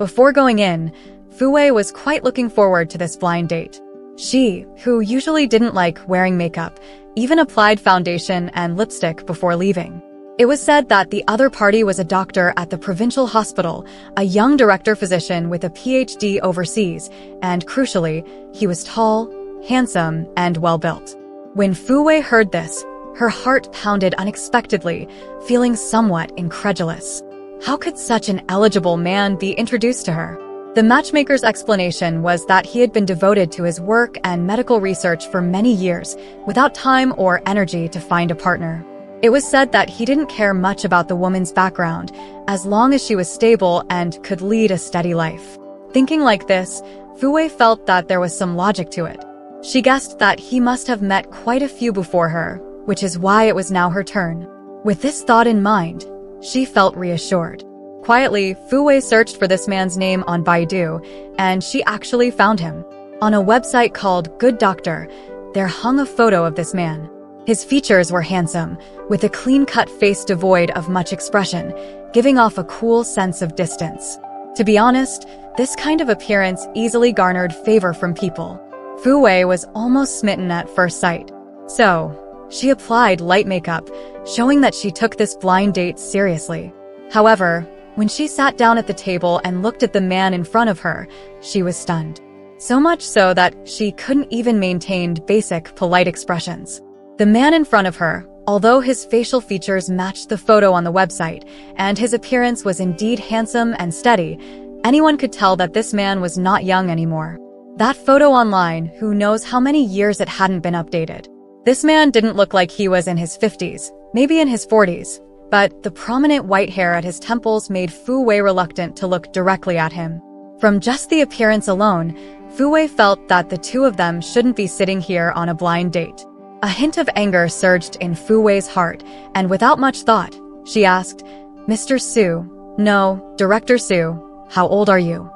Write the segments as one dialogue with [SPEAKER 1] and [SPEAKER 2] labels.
[SPEAKER 1] Before going in, Fu Wei was quite looking forward to this blind date. She, who usually didn't like wearing makeup, even applied foundation and lipstick before leaving. It was said that the other party was a doctor at the provincial hospital, a young director physician with a PhD overseas, and crucially, he was tall, handsome, and well-built. When Fu Wei heard this, her heart pounded unexpectedly, feeling somewhat incredulous. How could such an eligible man be introduced to her? The matchmaker's explanation was that he had been devoted to his work and medical research for many years, without time or energy to find a partner. It was said that he didn't care much about the woman's background, as long as she was stable and could lead a steady life. Thinking like this, Fu Wei felt that there was some logic to it. She guessed that he must have met quite a few before her, which is why it was now her turn. With this thought in mind, she felt reassured. Quietly, Fu Wei searched for this man's name on Baidu, and she actually found him. On a website called Good Doctor, there hung a photo of this man. His features were handsome, with a clean-cut face devoid of much expression, giving off a cool sense of distance. To be honest, this kind of appearance easily garnered favor from people. Fu Wei was almost smitten at first sight. So, she applied light makeup, showing that she took this blind date seriously. However, when she sat down at the table and looked at the man in front of her, she was stunned. So much so that she couldn't even maintain basic, polite expressions. The man in front of her, although his facial features matched the photo on the website, and his appearance was indeed handsome and steady, anyone could tell that this man was not young anymore. That photo online, who knows how many years it hadn't been updated. This man didn't look like he was in his 50s, maybe in his 40s, but the prominent white hair at his temples made Fu Wei reluctant to look directly at him. From just the appearance alone, Fu Wei felt that the two of them shouldn't be sitting here on a blind date. A hint of anger surged in Fu Wei's heart, and without much thought, she asked, "Mr. Su, no, Director Su, how old are you?"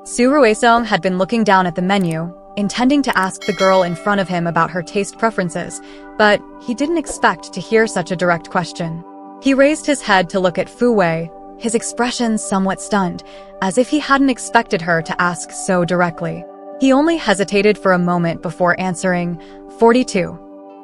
[SPEAKER 1] Su Ruisong had been looking down at the menu, intending to ask the girl in front of him about her taste preferences, but he didn't expect to hear such a direct question. He raised his head to look at Fu Wei, his expression somewhat stunned, as if he hadn't expected her to ask so directly. He only hesitated for a moment before answering, 42.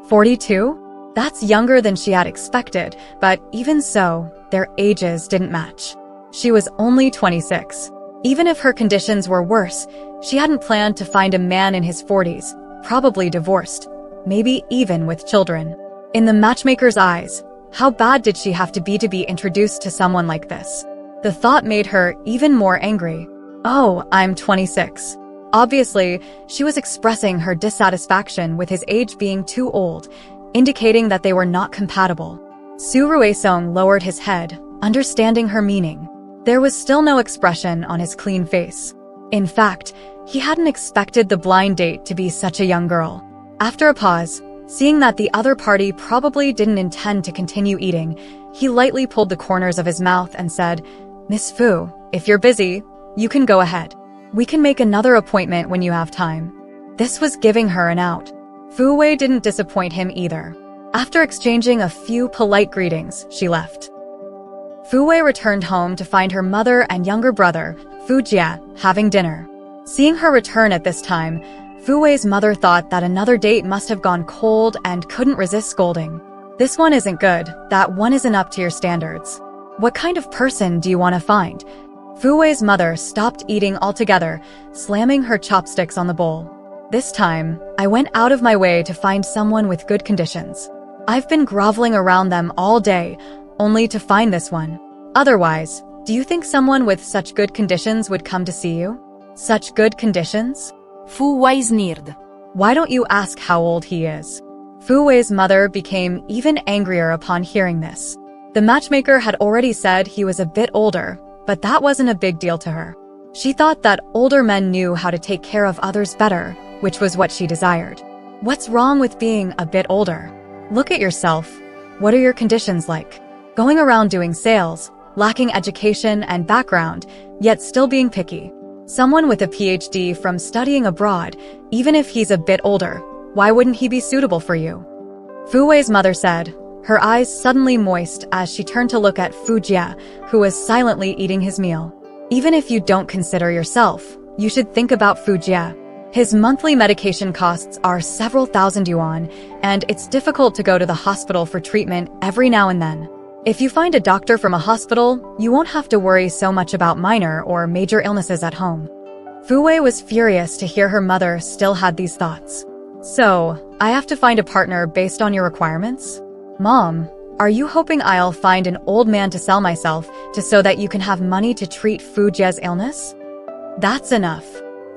[SPEAKER 1] 42? That's younger than she had expected, but even so, their ages didn't match. She was only 26. Even if her conditions were worse, she hadn't planned to find a man in his 40s, probably divorced, maybe even with children. In the matchmaker's eyes, how bad did she have to be introduced to someone like this? The thought made her even more angry. "Oh, I'm 26. Obviously, she was expressing her dissatisfaction with his age being too old, indicating that they were not compatible. Su Ruisong lowered his head, understanding her meaning. There was still no expression on his clean face. In fact, he hadn't expected the blind date to be such a young girl. After a pause, seeing that the other party probably didn't intend to continue eating, he lightly pulled the corners of his mouth and said, "Miss Fu, if you're busy, you can go ahead. We can make another appointment when you have time." This was giving her an out. Fu Wei didn't disappoint him either. After exchanging a few polite greetings, she left. Fu Wei returned home to find her mother and younger brother, Fu Jia, having dinner. Seeing her return at this time, Fu Wei's mother thought that another date must have gone cold and couldn't resist scolding. "This one isn't good, that one isn't up to your standards. What kind of person do you want to find?" Fu Wei's mother stopped eating altogether, slamming her chopsticks on the bowl. "This time, I went out of my way to find someone with good conditions. I've been groveling around them all day, only to find this one. Otherwise, do you think someone with such good conditions would come to see you?" "Such good conditions?"
[SPEAKER 2] Fu Wei sneered.
[SPEAKER 1] "Why don't you ask how old he is?" Fu Wei's mother became even angrier upon hearing this. The matchmaker had already said he was a bit older, but that wasn't a big deal to her. She thought that older men knew how to take care of others better, which was what she desired. What's wrong with being a bit older? Look at yourself. What are your conditions like? Going around doing sales, lacking education and background, yet still being picky. Someone with a PhD from studying abroad, even if he's a bit older, why wouldn't he be suitable for you?" Fu Wei's mother said, her eyes suddenly moist as she turned to look at Fu Jia, who was silently eating his meal. Even if you don't consider yourself, you should think about Fu Jie. His monthly medication costs are several thousand yuan, and it's difficult to go to the hospital for treatment every now and then. If you find a doctor from a hospital, you won't have to worry so much about minor or major illnesses at home. Fu Wei was furious to hear her mother still had these thoughts. So, I have to find a partner based on your requirements? Mom, are you hoping I'll find an old man to sell myself so that you can have money to treat Fu Jie's illness? That's enough.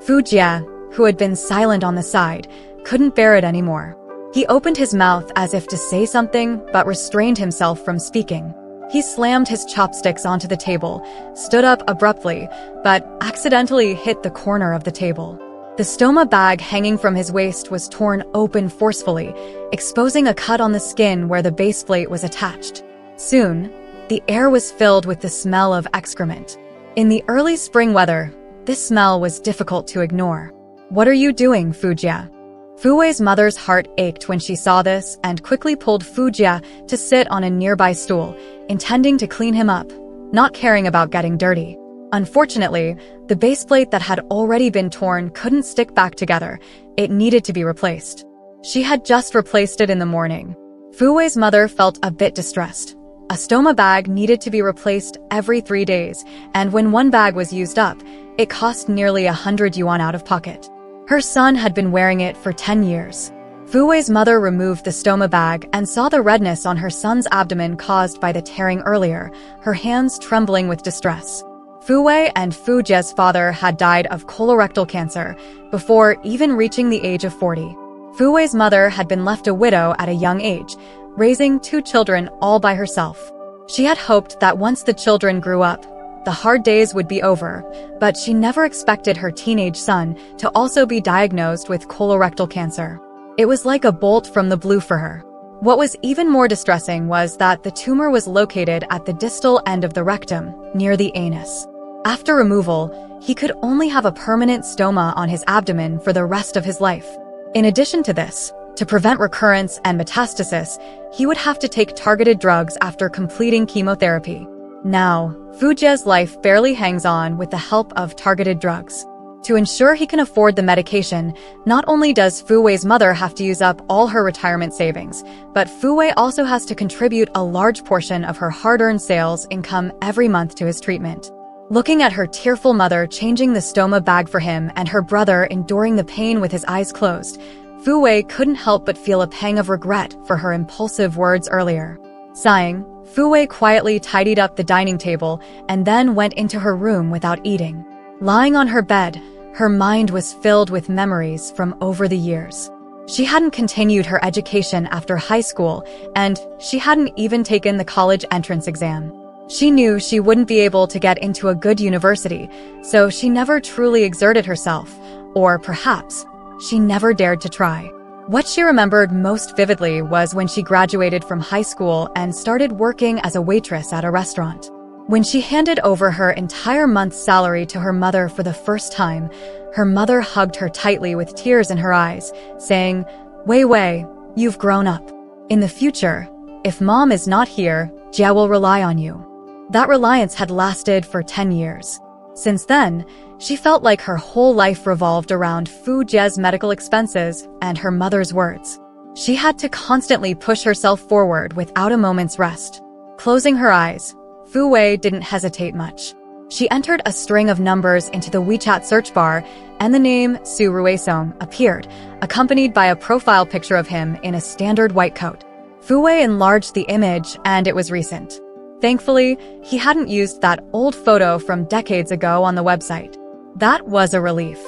[SPEAKER 1] Fu Jie, who had been silent on the side, couldn't bear it anymore. He opened his mouth as if to say something, but restrained himself from speaking. He slammed his chopsticks onto the table, stood up abruptly, but accidentally hit the corner of the table. The stoma bag hanging from his waist was torn open forcefully, exposing a cut on the skin where the base plate was attached. Soon, the air was filled with the smell of excrement. In the early spring weather, this smell was difficult to ignore. What are you doing, Fu Jie? Fu Wei's mother's heart ached when she saw this and quickly pulled Fu Jie to sit on a nearby stool, intending to clean him up, not caring about getting dirty. Unfortunately, the base plate that had already been torn couldn't stick back together. It needed to be replaced. She had just replaced it in the morning. Fu Wei's mother felt a bit distressed. A stoma bag needed to be replaced every 3 days, and when one bag was used up, it cost nearly 100 yuan out of pocket. Her son had been wearing it for 10 years. Fu Wei's mother removed the stoma bag and saw the redness on her son's abdomen caused by the tearing earlier, her hands trembling with distress. Fu Wei and Fu Jie's father had died of colorectal cancer before even reaching the age of 40. Fu Wei's mother had been left a widow at a young age, raising 2 children all by herself. She had hoped that once the children grew up, the hard days would be over, but she never expected her teenage son to also be diagnosed with colorectal cancer. It was like a bolt from the blue for her. What was even more distressing was that the tumor was located at the distal end of the rectum, near the anus. After removal, he could only have a permanent stoma on his abdomen for the rest of his life. In addition to this, to prevent recurrence and metastasis, he would have to take targeted drugs after completing chemotherapy. Now, Fu Jie's life barely hangs on with the help of targeted drugs. To ensure he can afford the medication, not only does Fu Wei's mother have to use up all her retirement savings, but Fu Wei also has to contribute a large portion of her hard-earned sales income every month to his treatment. Looking at her tearful mother changing the stoma bag for him and her brother enduring the pain with his eyes closed, Fu Wei couldn't help but feel a pang of regret for her impulsive words earlier. Sighing, Fu Wei quietly tidied up the dining table and then went into her room without eating. Lying on her bed, her mind was filled with memories from over the years. She hadn't continued her education after high school, and she hadn't even taken the college entrance exam. She knew she wouldn't be able to get into a good university, so she never truly exerted herself, or perhaps, she never dared to try. What she remembered most vividly was when she graduated from high school and started working as a waitress at a restaurant. When she handed over her entire month's salary to her mother for the first time, her mother hugged her tightly with tears in her eyes, saying, "Wei Wei, you've grown up. In the future, if Mom is not here, Jie will rely on you." That reliance had lasted for 10 years. Since then, she felt like her whole life revolved around Fu Jie's medical expenses and her mother's words. She had to constantly push herself forward without a moment's rest. Closing her eyes, Fu Wei didn't hesitate much. She entered a string of numbers into the WeChat search bar, and the name Su Ruisong appeared, accompanied by a profile picture of him in a standard white coat. Fu Wei enlarged the image, and it was recent. Thankfully, he hadn't used that old photo from decades ago on the website. That was a relief.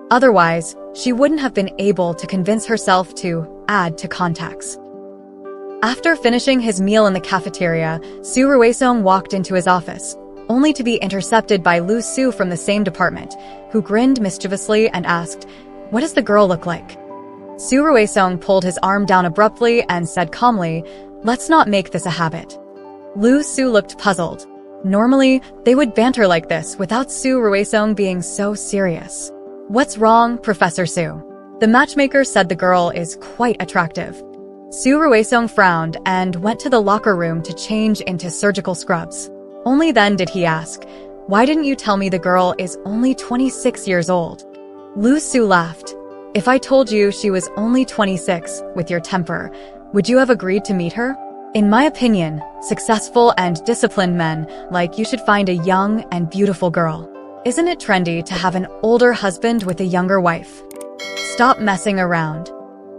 [SPEAKER 1] Otherwise, she wouldn't have been able to convince herself to add to contacts. After finishing his meal in the cafeteria, Su Ruisong walked into his office, only to be intercepted by Lu Su from the same department, who grinned mischievously and asked, "What does the girl look like?" Su Ruisong pulled his arm down abruptly and said calmly, "Let's not make this a habit." Lu Su looked puzzled. Normally, they would banter like this without Su Ruisong being so serious. "What's wrong, Professor Su?" The matchmaker said the girl is quite attractive. Su Ruisong frowned and went to the locker room to change into surgical scrubs. Only then did he ask, Why didn't you tell me the girl is only 26 years old? Lu Su laughed. If I told you she was only 26, with your temper, would you have agreed to meet her? In my opinion, successful and disciplined men like you should find a young and beautiful girl. Isn't it trendy to have an older husband with a younger wife? Stop messing around.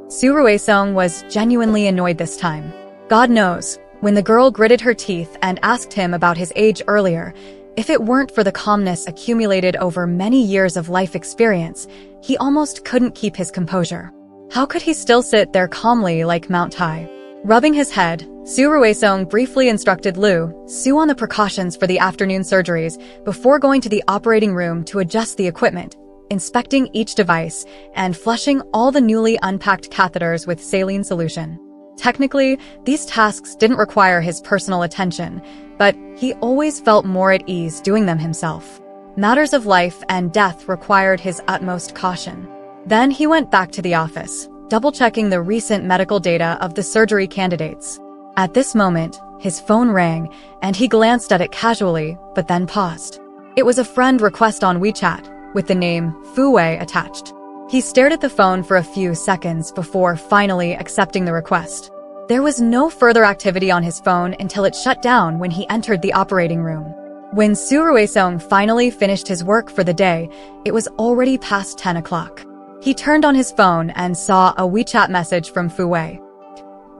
[SPEAKER 1] Su Ruisong was genuinely annoyed this time. God knows, when the girl gritted her teeth and asked him about his age earlier, if it weren't for the calmness accumulated over many years of life experience, he almost couldn't keep his composure. How could he still sit there calmly like Mount Tai? Rubbing his head, Su Ruisong briefly instructed Lu Su on the precautions for the afternoon surgeries before going to the operating room to adjust the equipment, inspecting each device, and flushing all the newly unpacked catheters with saline solution. Technically, these tasks didn't require his personal attention, but he always felt more at ease doing them himself. Matters of life and death required his utmost caution. Then he went back to the office, double-checking the recent medical data of the surgery candidates. At this moment, his phone rang, and he glanced at it casually, but then paused. It was a friend request on WeChat, with the name Fu Wei attached. He stared at the phone for a few seconds before finally accepting the request. There was no further activity on his phone until it shut down when he entered the operating room. When Su Ruisong finally finished his work for the day, it was already past 10 o'clock. He turned on his phone and saw a WeChat message from Fu Wei.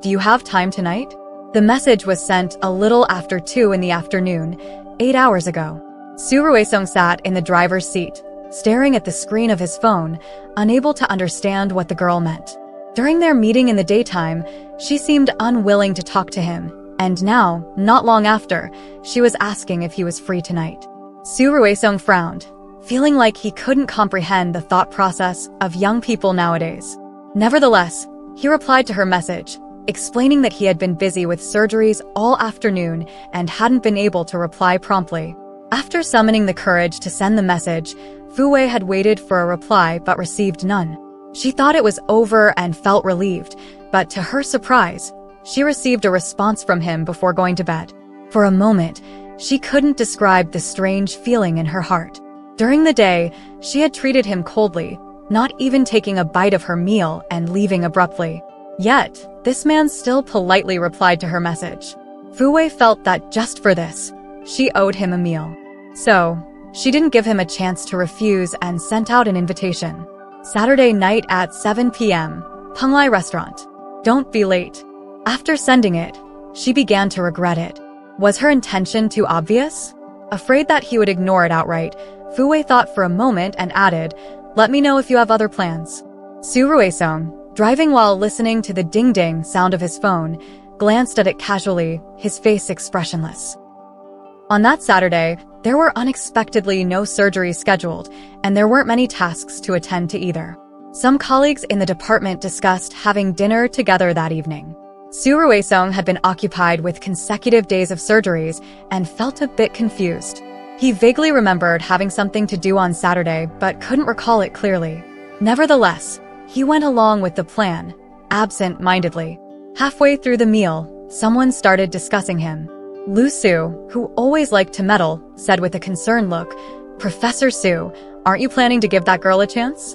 [SPEAKER 1] Do you have time tonight? The message was sent a little after 2 in the afternoon, 8 hours ago. Su Ruisong sat in the driver's seat, staring at the screen of his phone, unable to understand what the girl meant. During their meeting in the daytime, she seemed unwilling to talk to him, and now, not long after, she was asking if he was free tonight. Su Ruisong frowned, feeling like he couldn't comprehend the thought process of young people nowadays. Nevertheless, he replied to her message, explaining that he had been busy with surgeries all afternoon and hadn't been able to reply promptly. After summoning the courage to send the message, Fu Wei had waited for a reply but received none. She thought it was over and felt relieved, but to her surprise, she received a response from him before going to bed. For a moment, she couldn't describe the strange feeling in her heart. During the day, she had treated him coldly, not even taking a bite of her meal and leaving abruptly. Yet, this man still politely replied to her message. Fu Wei felt that just for this, she owed him a meal. So, she didn't give him a chance to refuse and sent out an invitation. Saturday night at 7 p.m., Penglai Restaurant. Don't be late. After sending it, she began to regret it. Was her intention too obvious? Afraid that he would ignore it outright, Fu Wei thought for a moment and added, "Let me know if you have other plans." Su Ruisong, driving while listening to the ding-ding sound of his phone, glanced at it casually, his face expressionless. On that Saturday, there were unexpectedly no surgeries scheduled, and there weren't many tasks to attend to either. Some colleagues in the department discussed having dinner together that evening. Su Ruisong had been occupied with consecutive days of surgeries and felt a bit confused. He vaguely remembered having something to do on Saturday, but couldn't recall it clearly. Nevertheless, he went along with the plan, absent-mindedly. Halfway through the meal, someone started discussing him. Lu Su, who always liked to meddle, said with a concerned look, "Professor Su, aren't you planning to give that girl a chance?"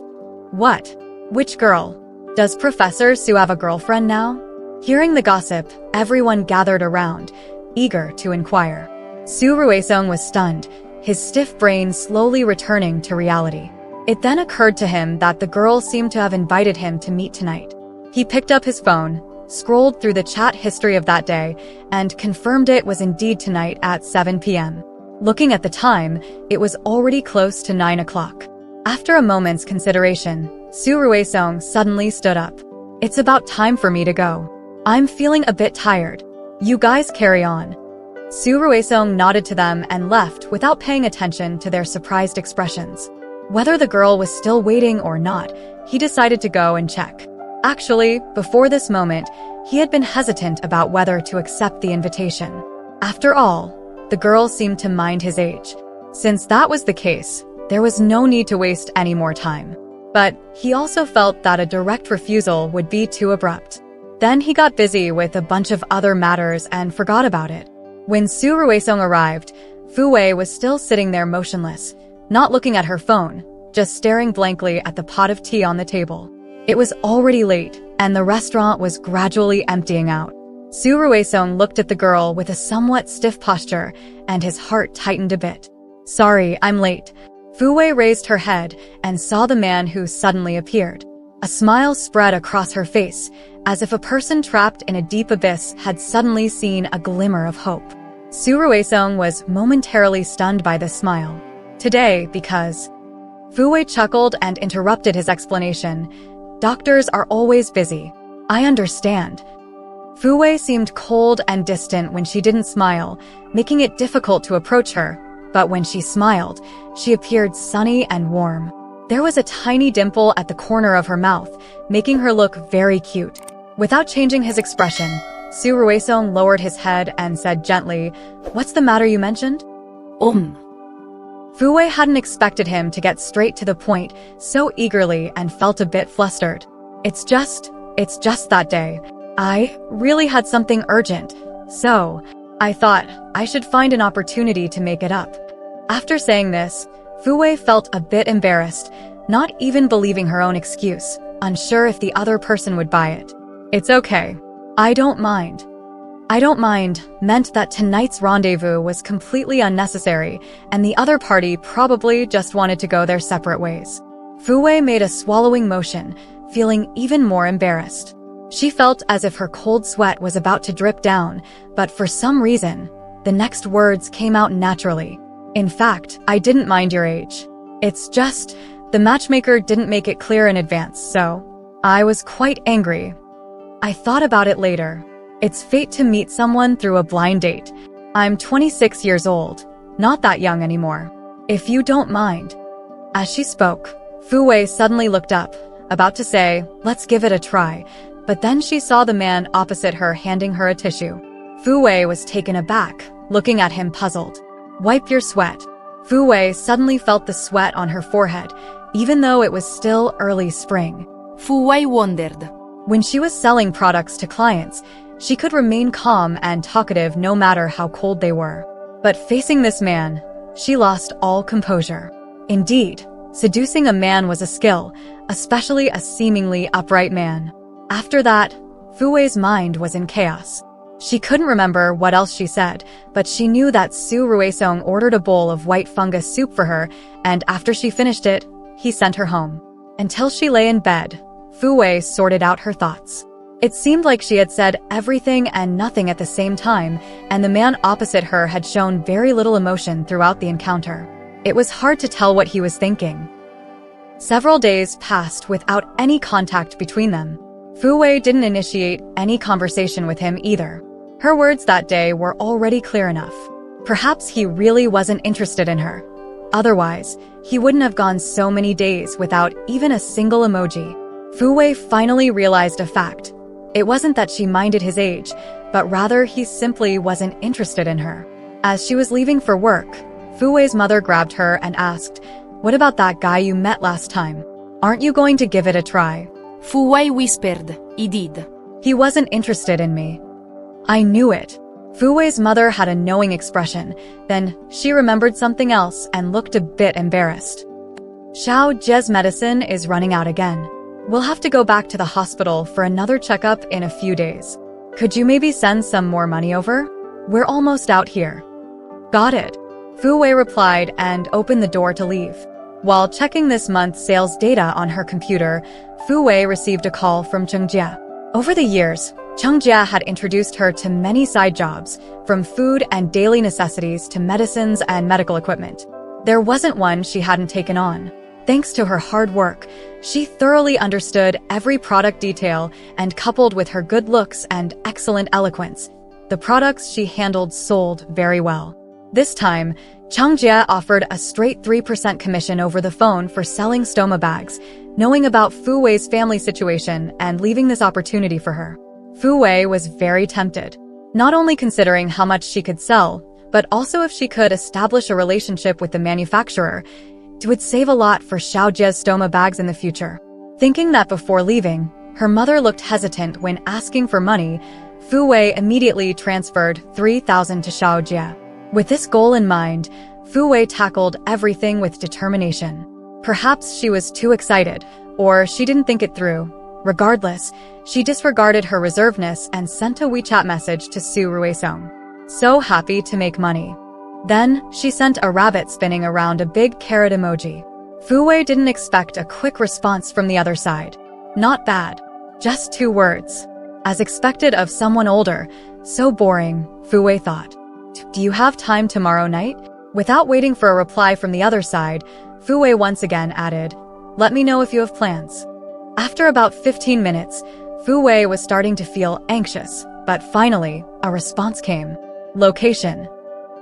[SPEAKER 1] "What? Which girl? Does Professor Su have a girlfriend now?" Hearing the gossip, everyone gathered around, eager to inquire. Su Ruisong was stunned, his stiff brain slowly returning to reality. It then occurred to him that the girl seemed to have invited him to meet tonight. He picked up his phone, scrolled through the chat history of that day, and confirmed it was indeed tonight at 7 p.m. Looking at the time, it was already close to 9 o'clock. After a moment's consideration, Su Ruisong suddenly stood up. "It's about time for me to go. I'm feeling a bit tired. You guys carry on." Su Ruisong nodded to them and left without paying attention to their surprised expressions. Whether the girl was still waiting or not, he decided to go and check. Actually, before this moment, he had been hesitant about whether to accept the invitation. After all, the girl seemed to mind his age. Since that was the case, there was no need to waste any more time. But he also felt that a direct refusal would be too abrupt. Then he got busy with a bunch of other matters and forgot about it. When Su Ruisong arrived, Fu Wei was still sitting there motionless, not looking at her phone, just staring blankly at the pot of tea on the table. It was already late, and the restaurant was gradually emptying out. Su Ruisong looked at the girl with a somewhat stiff posture, and his heart tightened a bit. "Sorry, I'm late." Fu Wei raised her head and saw the man who suddenly appeared. A smile spread across her face, as if a person trapped in a deep abyss had suddenly seen a glimmer of hope. Su Ruisong was momentarily stunned by this smile. "Today, because..." Fu Wei chuckled and interrupted his explanation. "Doctors are always busy. I understand." Fu Wei seemed cold and distant when she didn't smile, making it difficult to approach her, but when she smiled, she appeared sunny and warm. There was a tiny dimple at the corner of her mouth, making her look very cute. Without changing his expression, Su Ruisong lowered his head and said gently, "What's the matter you mentioned?" Fu Wei hadn't expected him to get straight to the point so eagerly and felt a bit flustered. It's just that day. I really had something urgent, so I thought I should find an opportunity to make it up." After saying this, Fu Wei felt a bit embarrassed, not even believing her own excuse, unsure if the other person would buy it. "It's okay. I don't mind." "I don't mind" meant that tonight's rendezvous was completely unnecessary, and the other party probably just wanted to go their separate ways. Fu Wei made a swallowing motion, feeling even more embarrassed. She felt as if her cold sweat was about to drip down, but for some reason, the next words came out naturally. "In fact, I didn't mind your age. It's just, the matchmaker didn't make it clear in advance, so I was quite angry. I thought about it later. It's fate to meet someone through a blind date. I'm 26 years old, not that young anymore. If you don't mind." As she spoke, Fu Wei suddenly looked up, about to say, "Let's give it a try," but then she saw the man opposite her handing her a tissue. Fu Wei was taken aback, looking at him puzzled. "Wipe your sweat." Fu Wei suddenly felt the sweat on her forehead, even though it was still early spring.
[SPEAKER 2] Fu Wei wondered.
[SPEAKER 1] When she was selling products to clients, she could remain calm and talkative no matter how cold they were. But facing this man, she lost all composure. Indeed, seducing a man was a skill, especially a seemingly upright man. After that, Fu Wei's mind was in chaos. She couldn't remember what else she said, but she knew that Su Ruisong ordered a bowl of white fungus soup for her, and after she finished it, he sent her home. Until she lay in bed, Fu Wei sorted out her thoughts. It seemed like she had said everything and nothing at the same time, and the man opposite her had shown very little emotion throughout the encounter. It was hard to tell what he was thinking. Several days passed without any contact between them. Fu Wei didn't initiate any conversation with him either. Her words that day were already clear enough. Perhaps he really wasn't interested in her. Otherwise, he wouldn't have gone so many days without even a single emoji. Fu Wei finally realized a fact. It wasn't that she minded his age, but rather he simply wasn't interested in her. As she was leaving for work, Fu Wei's mother grabbed her and asked, "What about that guy you met last time? Aren't you going to give it a try?"
[SPEAKER 2] Fu Wei whispered, "He did."
[SPEAKER 1] "He wasn't interested in me." "I knew it." Fu Wei's mother had a knowing expression, then she remembered something else and looked a bit embarrassed. "Xiao Jie's medicine is running out again. We'll have to go back to the hospital for another checkup in a few days. Could you maybe send some more money over? We're almost out here." "Got it," Fu Wei replied and opened the door to leave. While checking this month's sales data on her computer, Fu Wei received a call from Chong. Over the years, Chong had introduced her to many side jobs, from food and daily necessities to medicines and medical equipment. There wasn't one she hadn't taken on. Thanks to her hard work, she thoroughly understood every product detail, and coupled with her good looks and excellent eloquence, the products she handled sold very well. This time, Chong offered a straight 3% commission over the phone for selling stoma bags, knowing about Fu Wei's family situation and leaving this opportunity for her. Fu Wei was very tempted, not only considering how much she could sell, but also if she could establish a relationship with the manufacturer. It would save a lot for Xiao Jie's stoma bags in the future. Thinking that before leaving, her mother looked hesitant when asking for money, Fu Wei immediately transferred 3,000 to Xiao Jie. With this goal in mind, Fu Wei tackled everything with determination. Perhaps she was too excited, or she didn't think it through. Regardless, she disregarded her reservedness and sent a WeChat message to Su Ruisong. So happy to make money. Then, she sent a rabbit spinning around a big carrot emoji. Fu Wei didn't expect a quick response from the other side. Not bad. Just 2 words. As expected of someone older. So boring, Fu Wei thought. Do you have time tomorrow night? Without waiting for a reply from the other side, Fu Wei once again added, let me know if you have plans. After about 15 minutes, Fu Wei was starting to feel anxious, but finally, a response came. Location.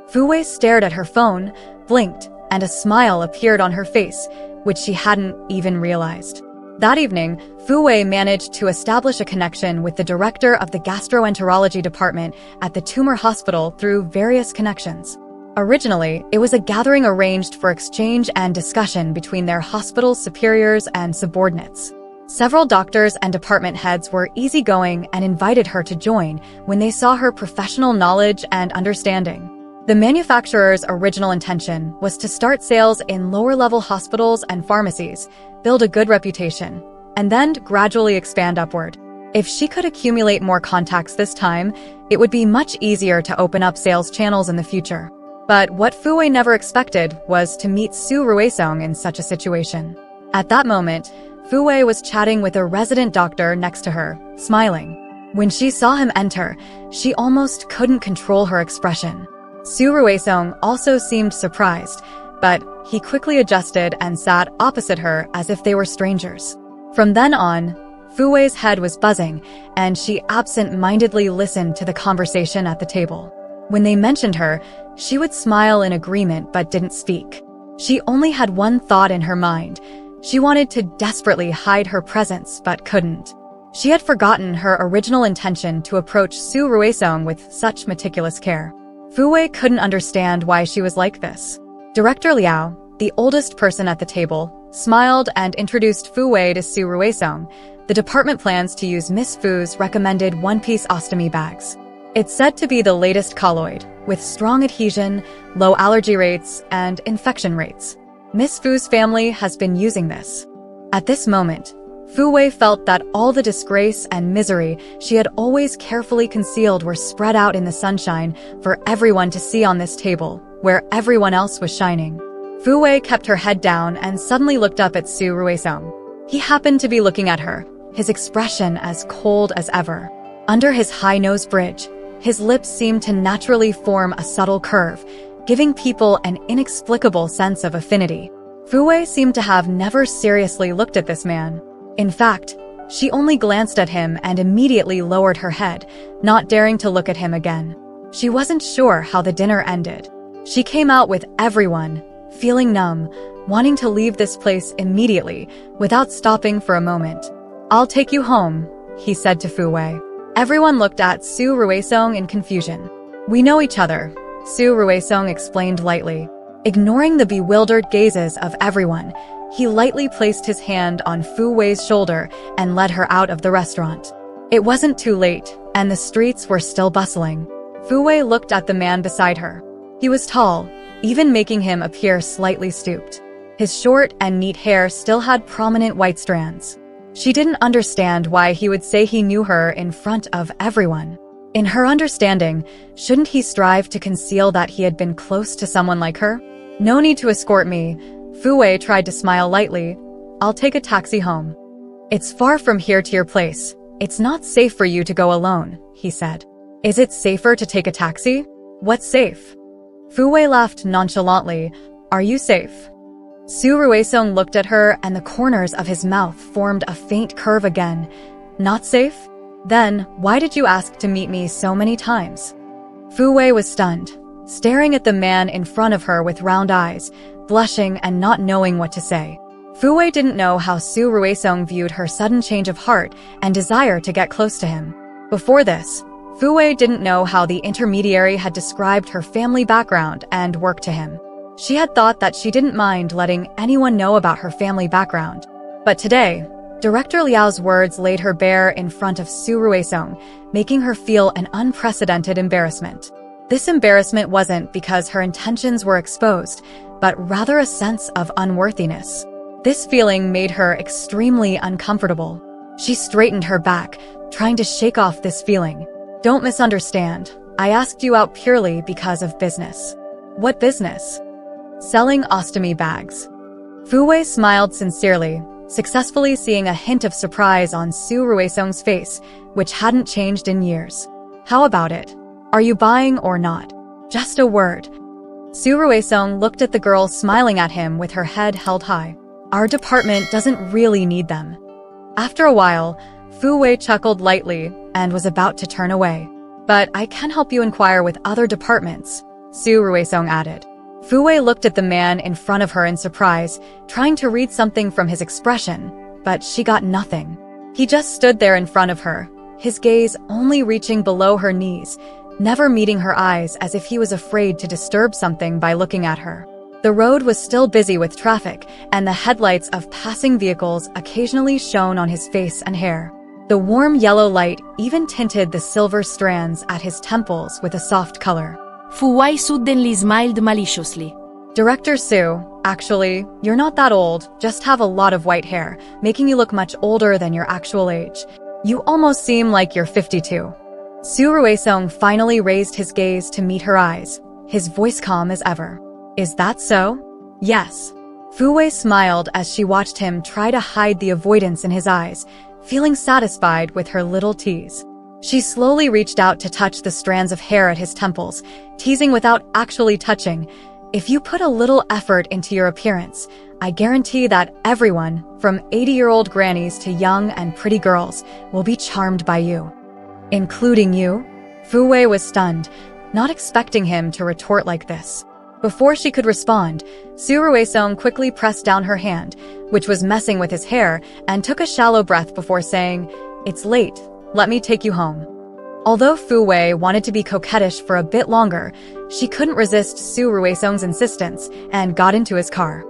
[SPEAKER 1] Fu Wei stared at her phone, blinked, and a smile appeared on her face, which she hadn't even realized. That evening, Fu Wei managed to establish a connection with the director of the gastroenterology department at the tumor hospital through various connections. Originally, it was a gathering arranged for exchange and discussion between their hospital's superiors and subordinates. Several doctors and department heads were easygoing and invited her to join when they saw her professional knowledge and understanding. The manufacturer's original intention was to start sales in lower-level hospitals and pharmacies, build a good reputation, and then gradually expand upward. If she could accumulate more contacts this time, it would be much easier to open up sales channels in the future. But what Fu Wei never expected was to meet Su Ruisong in such a situation. At that moment, Fu Wei was chatting with a resident doctor next to her, smiling. When she saw him enter, she almost couldn't control her expression. Su Ruisong also seemed surprised, but he quickly adjusted and sat opposite her as if they were strangers. From then on, Fu Wei's head was buzzing, and she absent-mindedly listened to the conversation at the table. When they mentioned her, she would smile in agreement but didn't speak. She only had one thought in her mind. She wanted to desperately hide her presence but couldn't. She had forgotten her original intention to approach Su Ruisong with such meticulous care. Fu Wei couldn't understand why she was like this. Director Liao, the oldest person at the table, smiled and introduced Fu Wei to Su Ruisong. The department plans to use Miss Fu's recommended one-piece ostomy bags. It's said to be the latest colloid, with strong adhesion, low allergy rates, and infection rates. Miss Fu's family has been using this. At this moment, Fu Wei felt that all the disgrace and misery she had always carefully concealed were spread out in the sunshine for everyone to see on this table, where everyone else was shining. Fu Wei kept her head down and suddenly looked up at Su Ruisong. He happened to be looking at her, his expression as cold as ever. Under his high nose bridge, his lips seemed to naturally form a subtle curve, giving people an inexplicable sense of affinity. Fu Wei seemed to have never seriously looked at this man. In fact, she only glanced at him and immediately lowered her head, not daring to look at him again. She wasn't sure how the dinner ended. She came out with everyone, feeling numb, wanting to leave this place immediately, without stopping for a moment. I'll take you home, he said to Fu Wei. Everyone looked at Su Ruisong in confusion. We know each other, Su Ruisong explained lightly. Ignoring the bewildered gazes of everyone, he lightly placed his hand on Fu Wei's shoulder and led her out of the restaurant. It wasn't too late, and the streets were still bustling. Fu Wei looked at the man beside her. He was tall, even making him appear slightly stooped. His short and neat hair still had prominent white strands. She didn't understand why he would say he knew her in front of everyone. In her understanding, shouldn't he strive to conceal that he had been close to someone like her? No need to escort me, Fu Wei tried to smile lightly. I'll take a taxi home. It's far from here to your place. It's not safe for you to go alone, he said. Is it safer to take a taxi? What's safe? Fu Wei laughed nonchalantly. Are you safe? Su Ruisong looked at her and the corners of his mouth formed a faint curve again. Not safe? Then, why did you ask to meet me so many times? Fu Wei was stunned, staring at the man in front of her with round eyes, blushing and not knowing what to say. Fu Wei didn't know how Su Ruisong viewed her sudden change of heart and desire to get close to him. Before this, Fu Wei didn't know how the intermediary had described her family background and work to him. She had thought that she didn't mind letting anyone know about her family background. But today, Director Liao's words laid her bare in front of Su Ruisong, making her feel an unprecedented embarrassment. This embarrassment wasn't because her intentions were exposed, but rather a sense of unworthiness. This feeling made her extremely uncomfortable. She straightened her back, trying to shake off this feeling. Don't misunderstand. I asked you out purely because of business. What business? Selling ostomy bags. Fu Wei smiled sincerely, successfully seeing a hint of surprise on Su Ruisong's face, which hadn't changed in years. How about it? Are you buying or not? Just a word. Su Ruisong looked at the girl smiling at him with her head held high. Our department doesn't really need them. After a while, Fu Wei chuckled lightly and was about to turn away. But I can help you inquire with other departments, Su Ruisong added. Fu Wei looked at the man in front of her in surprise, trying to read something from his expression, but she got nothing. He just stood there in front of her, his gaze only reaching below her knees, never meeting her eyes as if he was afraid to disturb something by looking at her. The road was still busy with traffic, and the headlights of passing vehicles occasionally shone on his face and hair. The warm yellow light even tinted the silver strands at his temples with a soft color.
[SPEAKER 2] Fu Wei suddenly smiled maliciously.
[SPEAKER 1] Director Su, actually, you're not that old, just have a lot of white hair, making you look much older than your actual age. You almost seem like you're 52. Su Ruisong finally raised his gaze to meet her eyes, his voice calm as ever. Is that so? Yes. Fu Wei smiled as she watched him try to hide the avoidance in his eyes, feeling satisfied with her little tease. She slowly reached out to touch the strands of hair at his temples, teasing without actually touching. If you put a little effort into your appearance, I guarantee that everyone, from 80-year-old grannies to young and pretty girls, will be charmed by you. Including you? Fu Wei was stunned, not expecting him to retort like this. Before she could respond, Su Ruisong quickly pressed down her hand, which was messing with his hair, and took a shallow breath before saying, "It's late. Let me take you home." Although Fu Wei wanted to be coquettish for a bit longer, she couldn't resist Su Ruisong's insistence and got into his car.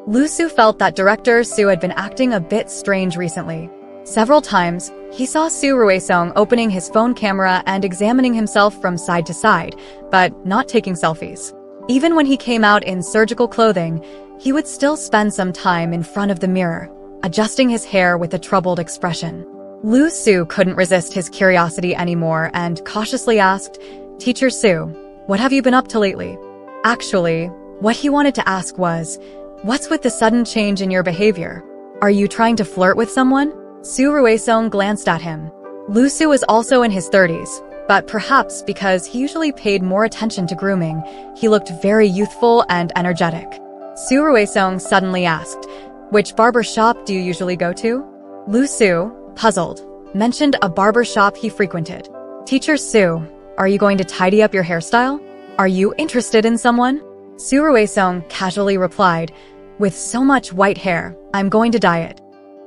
[SPEAKER 1] Lu Su felt that Director Su had been acting a bit strange recently. Several times, he saw Su Ruisong opening his phone camera and examining himself from side to side, but not taking selfies. Even when he came out in surgical clothing, he would still spend some time in front of the mirror, adjusting his hair with a troubled expression. Lu Su couldn't resist his curiosity anymore and cautiously asked, "Teacher Su, what have you been up to lately?" Actually, what he wanted to ask was, "What's with the sudden change in your behavior? Are you trying to flirt with someone?" Su Ruisong glanced at him. Lu Su was also in his 30s, but perhaps because he usually paid more attention to grooming, he looked very youthful and energetic. Su Ruisong suddenly asked, "Which barber shop do you usually go to?" Lu Su, puzzled, mentioned a barber shop he frequented. "Teacher Su, are you going to tidy up your hairstyle? Are you interested in someone?" Su Ruisong casually replied, "With so much white hair, I'm going to dye it."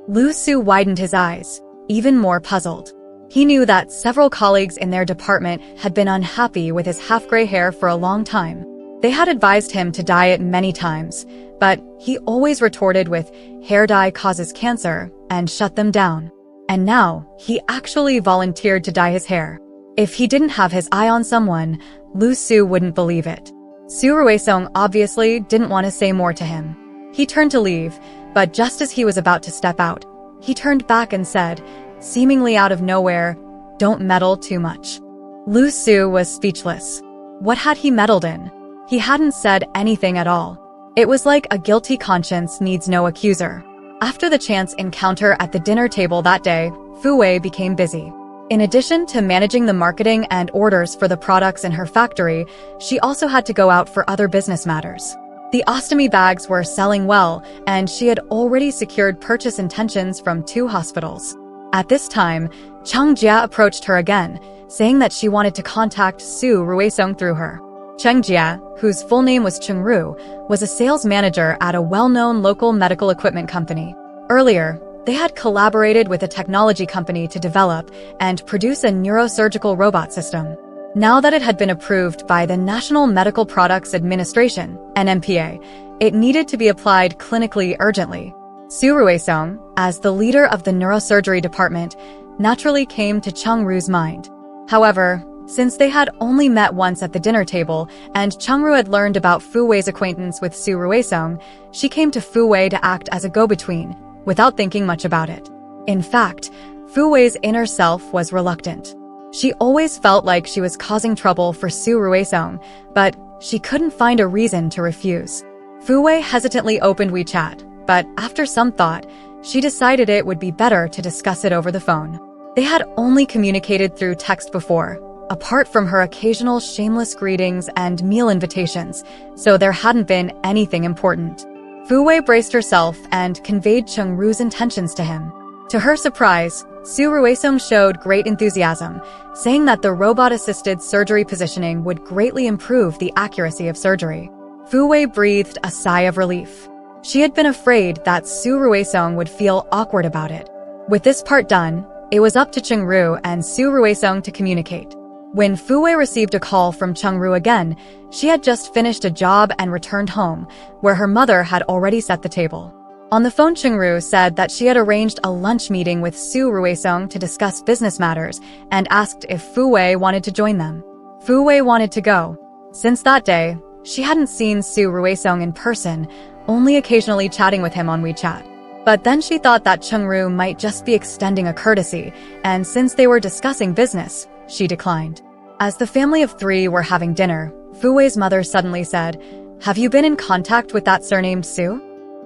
[SPEAKER 1] Lu Su widened his eyes, even more puzzled. He knew that several colleagues in their department had been unhappy with his half-gray hair for a long time. They had advised him to dye it many times, but he always retorted with, "Hair dye causes cancer," and shut them down. And now, he actually volunteered to dye his hair. If he didn't have his eye on someone, Lu Su wouldn't believe it. Su Ruisong obviously didn't want to say more to him. He turned to leave, but just as he was about to step out, he turned back and said, seemingly out of nowhere, "Don't meddle too much." Lu Su was speechless. What had he meddled in? He hadn't said anything at all. It was like a guilty conscience needs no accuser. After the chance encounter at the dinner table that day, Fu Wei became busy. In addition to managing the marketing and orders for the products in her factory, she also had to go out for other business matters. The ostomy bags were selling well, and she had already secured purchase intentions from 2 hospitals. At this time, Chong approached her again, saying that she wanted to contact Su Ruisong through her. Cheng Jia, whose full name was Cheng Ru, was a sales manager at a well-known local medical equipment company. Earlier, they had collaborated with a technology company to develop and produce a neurosurgical robot system. Now that it had been approved by the National Medical Products Administration, NMPA, it needed to be applied clinically urgently. Su Ruisong, as the leader of the neurosurgery department, naturally came to Cheng Ru's mind. However, Since they had only met once at the dinner table, and Chengru had learned about Fu Wei's acquaintance with Su Ruisong, she came to Fu Wei to act as a go-between, without thinking much about it. In fact, Fu Wei's inner self was reluctant. She always felt like she was causing trouble for Su Ruisong, but she couldn't find a reason to refuse. Fu Wei hesitantly opened WeChat, but after some thought, she decided it would be better to discuss it over the phone. They had only communicated through text before, apart from her occasional shameless greetings and meal invitations, so there hadn't been anything important. Fu Wei braced herself and conveyed Chengru's intentions to him. To her surprise, Su Ruisong showed great enthusiasm, saying that the robot-assisted surgery positioning would greatly improve the accuracy of surgery. Fu Wei breathed a sigh of relief. She had been afraid that Su Ruisong would feel awkward about it. With this part done, it was up to Chengru and Su Ruisong to communicate. When Fu Wei received a call from Chengru again, she had just finished a job and returned home, where her mother had already set the table. On the phone, Chengru said that she had arranged a lunch meeting with Su Ruisong to discuss business matters and asked if Fu Wei wanted to join them. Fu Wei wanted to go. Since that day, she hadn't seen Su Ruisong in person, only occasionally chatting with him on WeChat. But then she thought that Chengru might just be extending a courtesy, and since they were discussing business, she declined. As the family of three were having dinner, Fu Wei's mother suddenly said, "Have you been in contact with that surnamed Su?"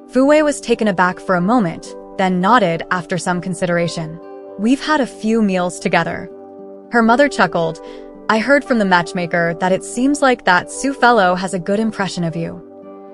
[SPEAKER 1] Fu Wei was taken aback for a moment, then nodded after some consideration. "We've had a few meals together." Her mother chuckled, "I heard from the matchmaker that it seems like that Su fellow has a good impression of you."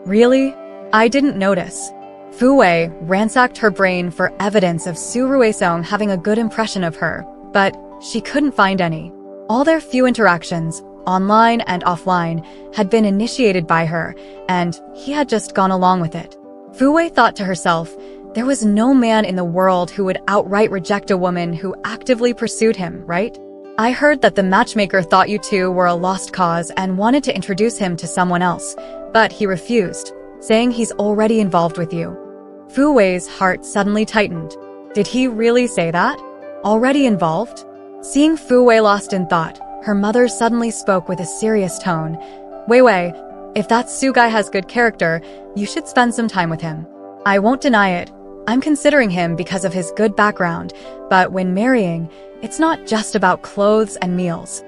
[SPEAKER 1] "Really? I didn't notice." Fu Wei ransacked her brain for evidence of Su Ruisong having a good impression of her, but she couldn't find any. All their few interactions, online and offline, had been initiated by her, and he had just gone along with it. Fu Wei thought to herself, there was no man in the world who would outright reject a woman who actively pursued him, right? "I heard that the matchmaker thought you two were a lost cause and wanted to introduce him to someone else, but he refused, saying he's already involved with you." Fu Wei's heart suddenly tightened. Did he really say that? Already involved? Seeing Fu Wei lost in thought, her mother suddenly spoke with a serious tone. Wei, if that Su guy has good character, you should spend some time with him. I won't deny it. I'm considering him because of his good background, but when marrying, it's not just about clothes and meals.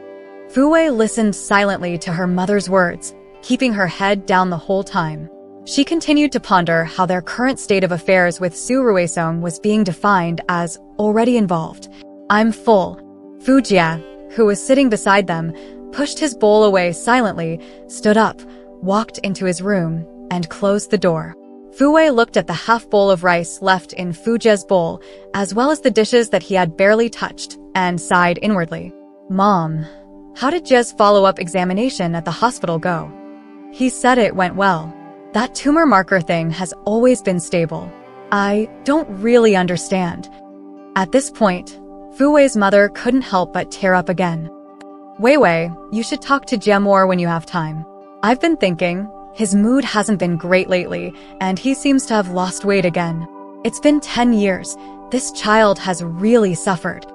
[SPEAKER 1] Fu Wei listened silently to her mother's words, keeping her head down the whole time. She continued to ponder how their current state of affairs with Su Ruisong was being defined as already involved. "I'm full." Fu Jia, who was sitting beside them, pushed his bowl away silently, stood up, walked into his room, and closed the door. Fu Wei looked at the half bowl of rice left in Fu Jia's bowl, as well as the dishes that he had barely touched, and sighed inwardly. "Mom, how did Jia's follow-up examination at the hospital go?" "He said it went well. That tumor marker thing has always been stable. I don't really understand." At this point, Fu Wei's mother couldn't help but tear up again. Wei, you should talk to Jia more when you have time. I've been thinking, his mood hasn't been great lately, and he seems to have lost weight again. It's been 10 years. This child has really suffered.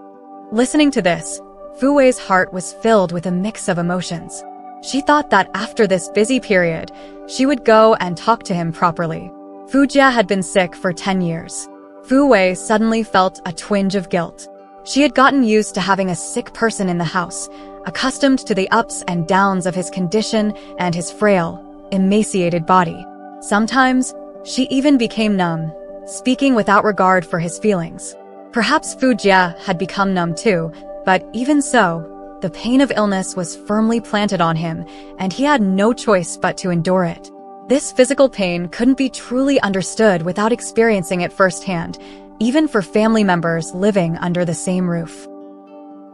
[SPEAKER 1] Listening to this, Fu Wei's heart was filled with a mix of emotions. She thought that after this busy period, she would go and talk to him properly. Fu Jia had been sick for 10 years. Fu Wei suddenly felt a twinge of guilt. She had gotten used to having a sick person in the house, accustomed to the ups and downs of his condition and his frail, emaciated body. Sometimes, she even became numb, speaking without regard for his feelings. Perhaps Fu Jia had become numb too, but even so, the pain of illness was firmly planted on him, and he had no choice but to endure it. This physical pain couldn't be truly understood without experiencing it firsthand, even for family members living under the same roof.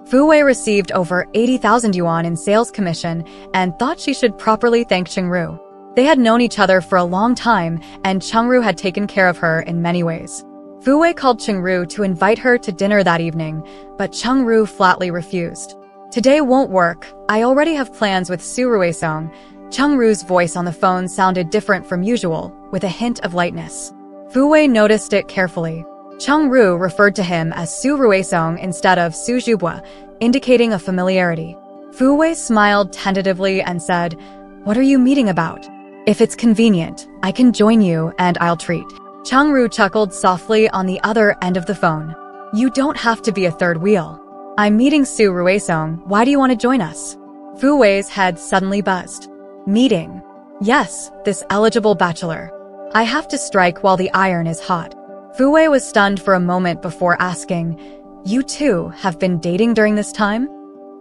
[SPEAKER 1] Fu Wei received over 80,000 yuan in sales commission and thought she should properly thank Chengru. They had known each other for a long time, and Chengru had taken care of her in many ways. Fu Wei called Chengru to invite her to dinner that evening, but Chengru flatly refused. "Today won't work. I already have plans with Su Ruisong." Chengru's voice on the phone sounded different from usual, with a hint of lightness. Fu Wei noticed it carefully. Chengru referred to him as Su Ruisong instead of Su Zhubua, indicating a familiarity. Fu Wei smiled tentatively and said, "What are you meeting about? If it's convenient, I can join you and I'll treat." Changru chuckled softly on the other end of the phone. "You don't have to be a third wheel. I'm meeting Su Ruisong. Why do you want to join us?" Fu Wei's head suddenly buzzed. "Meeting? Yes, this eligible bachelor. I have to strike while the iron is hot." Fu Wei was stunned for a moment before asking, "You two have been dating during this time?"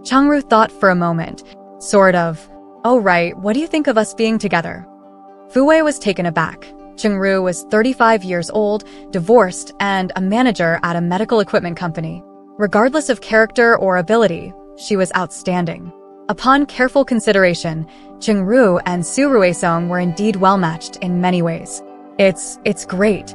[SPEAKER 1] Changru thought for a moment. Sort of. "Oh right, what do you think of us being together?" Fu Wei was taken aback. Changru was 35 years old, divorced, and a manager at a medical equipment company. Regardless of character or ability, she was outstanding. Upon careful consideration, Changru and Su Ruisong were indeed well-matched in many ways. It's great."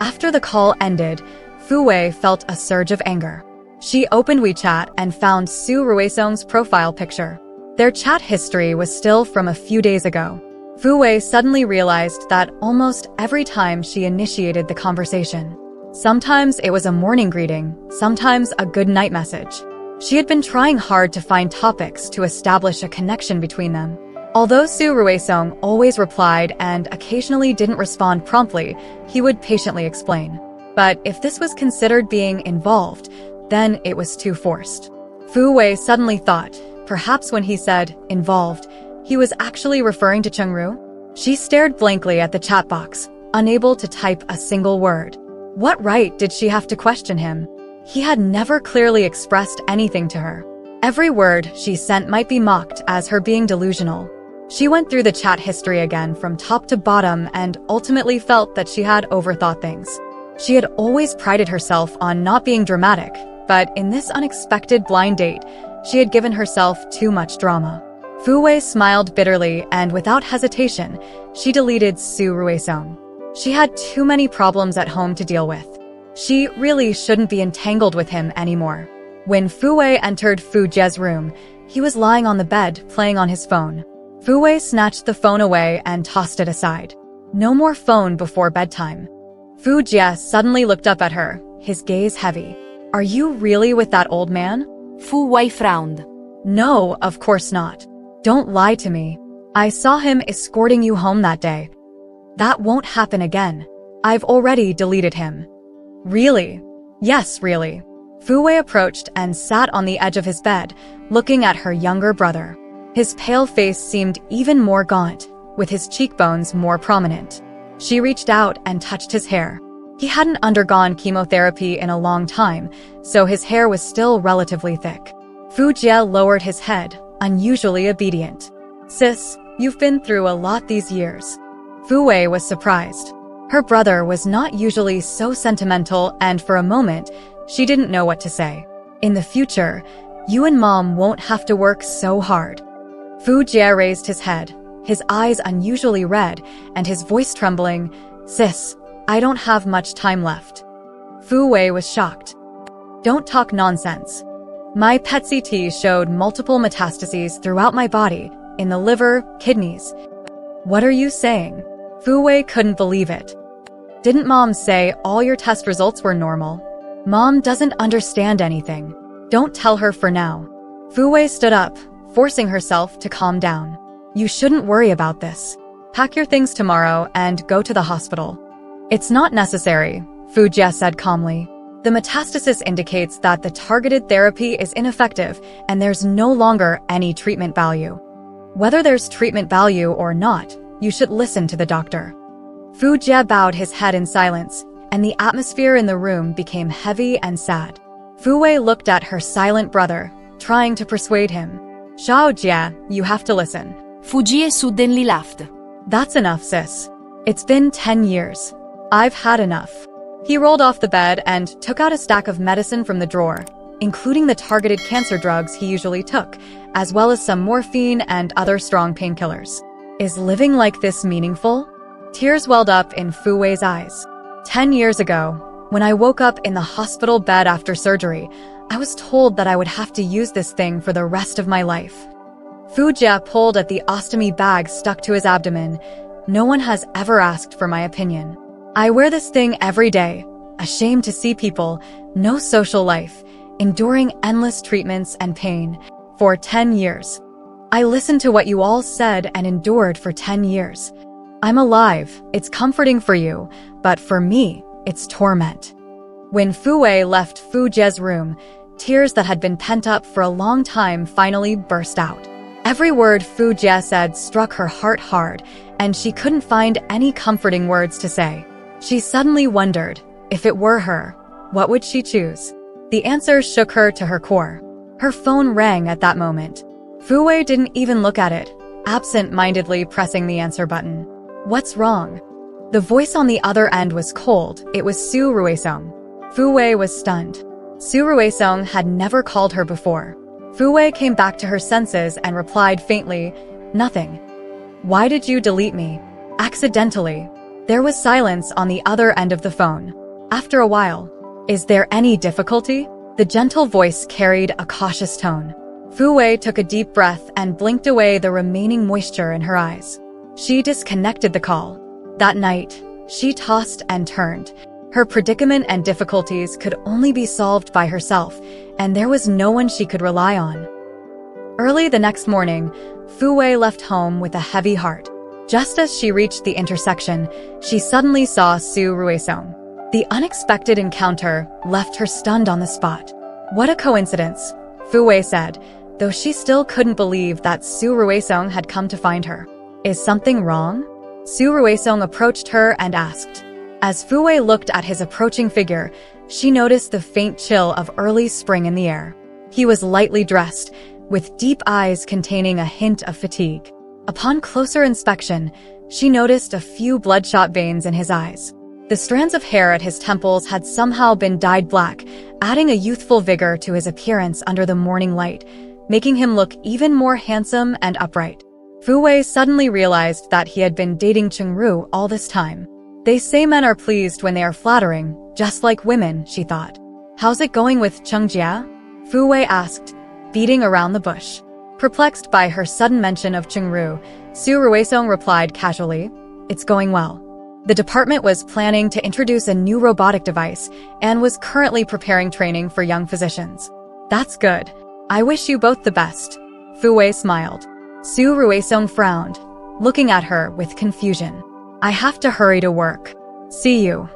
[SPEAKER 1] After the call ended, Fu Wei felt a surge of anger. She opened WeChat and found Su Ruisong's profile picture. Their chat history was still from a few days ago. Fu Wei suddenly realized that almost every time she initiated the conversation, sometimes it was a morning greeting, sometimes a good night message. She had been trying hard to find topics to establish a connection between them. Although Su Ruisong always replied and occasionally didn't respond promptly, he would patiently explain. But if this was considered being involved, then it was too forced. Fu Wei suddenly thought, perhaps when he said involved, he was actually referring to Changru. She stared blankly at the chat box, unable to type a single word. What right did she have to question him? He had never clearly expressed anything to her. Every word she sent might be mocked as her being delusional. She went through the chat history again from top to bottom and ultimately felt that she had overthought things. She had always prided herself on not being dramatic, but in this unexpected blind date, she had given herself too much drama. Fu Wei smiled bitterly and without hesitation, she deleted Su Ruisong. She had too many problems at home to deal with. She really shouldn't be entangled with him anymore. When Fu Wei entered Fu Jie's room, he was lying on the bed playing on his phone. Fu Wei snatched the phone away and tossed it aside. No more phone before bedtime. Fu Jie suddenly looked up at her, his gaze heavy. "Are you really with that old man?"
[SPEAKER 2] Fu Wei frowned.
[SPEAKER 1] "No, of course not. Don't lie to me. I saw him escorting you home that day. That won't happen again. I've already deleted him." "Really?" "Yes, really." Fu Wei approached and sat on the edge of his bed, looking at her younger brother. His pale face seemed even more gaunt, with his cheekbones more prominent. She reached out and touched his hair. He hadn't undergone chemotherapy in a long time, so his hair was still relatively thick. Fu Jie lowered his head, unusually obedient. "Sis, you've been through a lot these years." Fu Wei was surprised. Her brother was not usually so sentimental, and for a moment, she didn't know what to say. "In the future, you and Mom won't have to work so hard." Fu Jie raised his head, his eyes unusually red, and his voice trembling. "Sis, I don't have much time left." Fu Wei was shocked. "Don't talk nonsense. My PET CT showed multiple metastases throughout my body, in the liver, kidneys." "What are you saying?" Fu Wei couldn't believe it. "Didn't Mom say all your test results were normal?" "Mom doesn't understand anything. Don't tell her for now." Fu Wei stood up, forcing herself to calm down. "You shouldn't worry about this. Pack your things tomorrow and go to the hospital." "It's not necessary," Fu Jie said calmly. "The metastasis indicates that the targeted therapy is ineffective and there's no longer any treatment value. Whether there's treatment value or not, you should listen to the doctor." Fu Jie bowed his head in silence, and the atmosphere in the room became heavy and sad. Fu Wei looked at her silent brother, trying to persuade him. "Xiao Jie, you have to listen."
[SPEAKER 2] Fu Jie suddenly laughed.
[SPEAKER 1] "That's enough, sis. It's been 10 years. I've had enough." He rolled off the bed and took out a stack of medicine from the drawer, including the targeted cancer drugs he usually took, as well as some morphine and other strong painkillers. Is living like this meaningful? Tears welled up in Fu Wei's eyes. 10 years ago, when I woke up in the hospital bed after surgery, I was told that I would have to use this thing for the rest of my life. Fu Jie pulled at the ostomy bag stuck to his abdomen. "No one has ever asked for my opinion. I wear this thing every day, ashamed to see people, no social life, enduring endless treatments and pain, For 10 years. I listened to what you all said and endured for 10 years. I'm alive, it's comforting for you, but for me, it's torment. When Fu Wei left Fu Jie's room, tears that had been pent up for a long time finally burst out. Every word Fu Jie said struck her heart hard, and she couldn't find any comforting words to say. She suddenly wondered, if it were her, what would she choose? The answer shook her to her core. Her phone rang at that moment. Fu Wei didn't even look at it, absent-mindedly pressing the answer button. What's wrong? The voice on the other end was cold. It was Su Ruisong. Fu Wei was stunned. Su Ruisong had never called her before. Fu Wei came back to her senses and replied faintly, "Nothing." "Why did you delete me?" "Accidentally." There was silence on the other end of the phone. After a while, "Is there any difficulty?" The gentle voice carried a cautious tone. Fu Wei took a deep breath and blinked away the remaining moisture in her eyes. She disconnected the call. That night, she tossed and turned. Her predicament and difficulties could only be solved by herself, and there was no one she could rely on. Early the next morning, Fu Wei left home with a heavy heart. Just as she reached the intersection, she suddenly saw Su Ruisong. The unexpected encounter left her stunned on the spot. "What a coincidence," Fu Wei said, though she still couldn't believe that Su Ruisong had come to find her. "Is something wrong?" Su Ruisong approached her and asked. As Fu Wei looked at his approaching figure, she noticed the faint chill of early spring in the air. He was lightly dressed, with deep eyes containing a hint of fatigue. Upon closer inspection, she noticed a few bloodshot veins in his eyes. The strands of hair at his temples had somehow been dyed black, adding a youthful vigor to his appearance under the morning light, making him look even more handsome and upright. Fu Wei suddenly realized that he had been dating Chengru all this time. They say men are pleased when they are flattering, just like women, she thought. "How's it going with Chengjia?" Fu Wei asked, beating around the bush. Perplexed by her sudden mention of Chengru, Su Ruisong replied casually, "It's going well." The department was planning to introduce a new robotic device and was currently preparing training for young physicians. "That's good. I wish you both the best." Fu Wei smiled. Su Ruisong frowned, looking at her with confusion. "I have to hurry to work. See you,"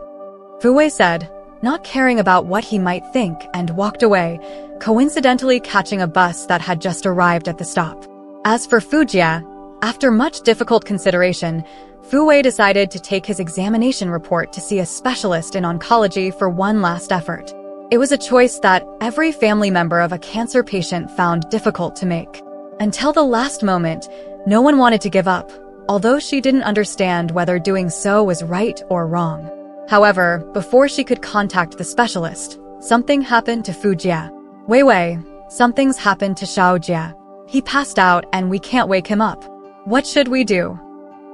[SPEAKER 1] Fu Wei said, not caring about what he might think, and walked away, coincidentally catching a bus that had just arrived at the stop. As for Fu Jie, after much difficult consideration, Fu Wei decided to take his examination report to see a specialist in oncology for one last effort. It was a choice that every family member of a cancer patient found difficult to make. Until the last moment, no one wanted to give up, although she didn't understand whether doing so was right or wrong. However, before she could contact the specialist, something happened to Fu Jie. "Wei, something's happened to Xiao Jie. He passed out and we can't wake him up. What should we do?"